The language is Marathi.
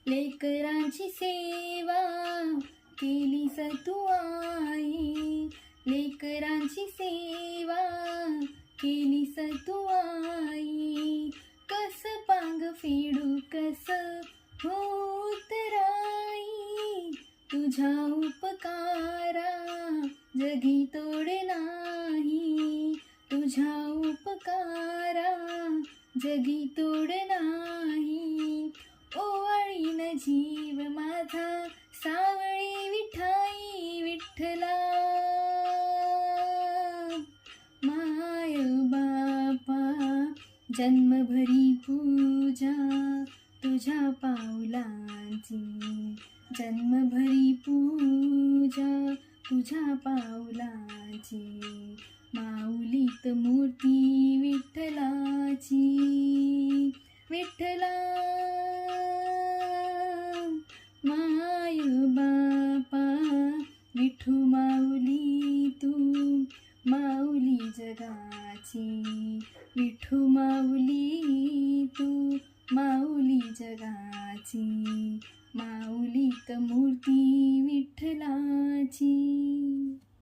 लेकरांची सेवा केलीस तू आई, लेकरांची सेवा केलीस तू आई. कस पांग फेडू कस होत राई, तुझ्या उपकारा जगी तोड नाही, तुझ्या उपकारा जगी तोड नाही. ओवाळीन जीव माझा सावळी विठाई विठ्ठला, माय बापा जन्मभरी पूजा तुझ्या पावलांची, जन्मभरी पूजा तुझ्या पावलांची. माऊलीत मूर्ती विठ्ठलाची, विठ्ठला माय बापा विठू माऊली तू, माऊली जगाची. विठू माऊली तू, माऊली जगाची. माऊलीत मूर्ती विठ्ठलाची.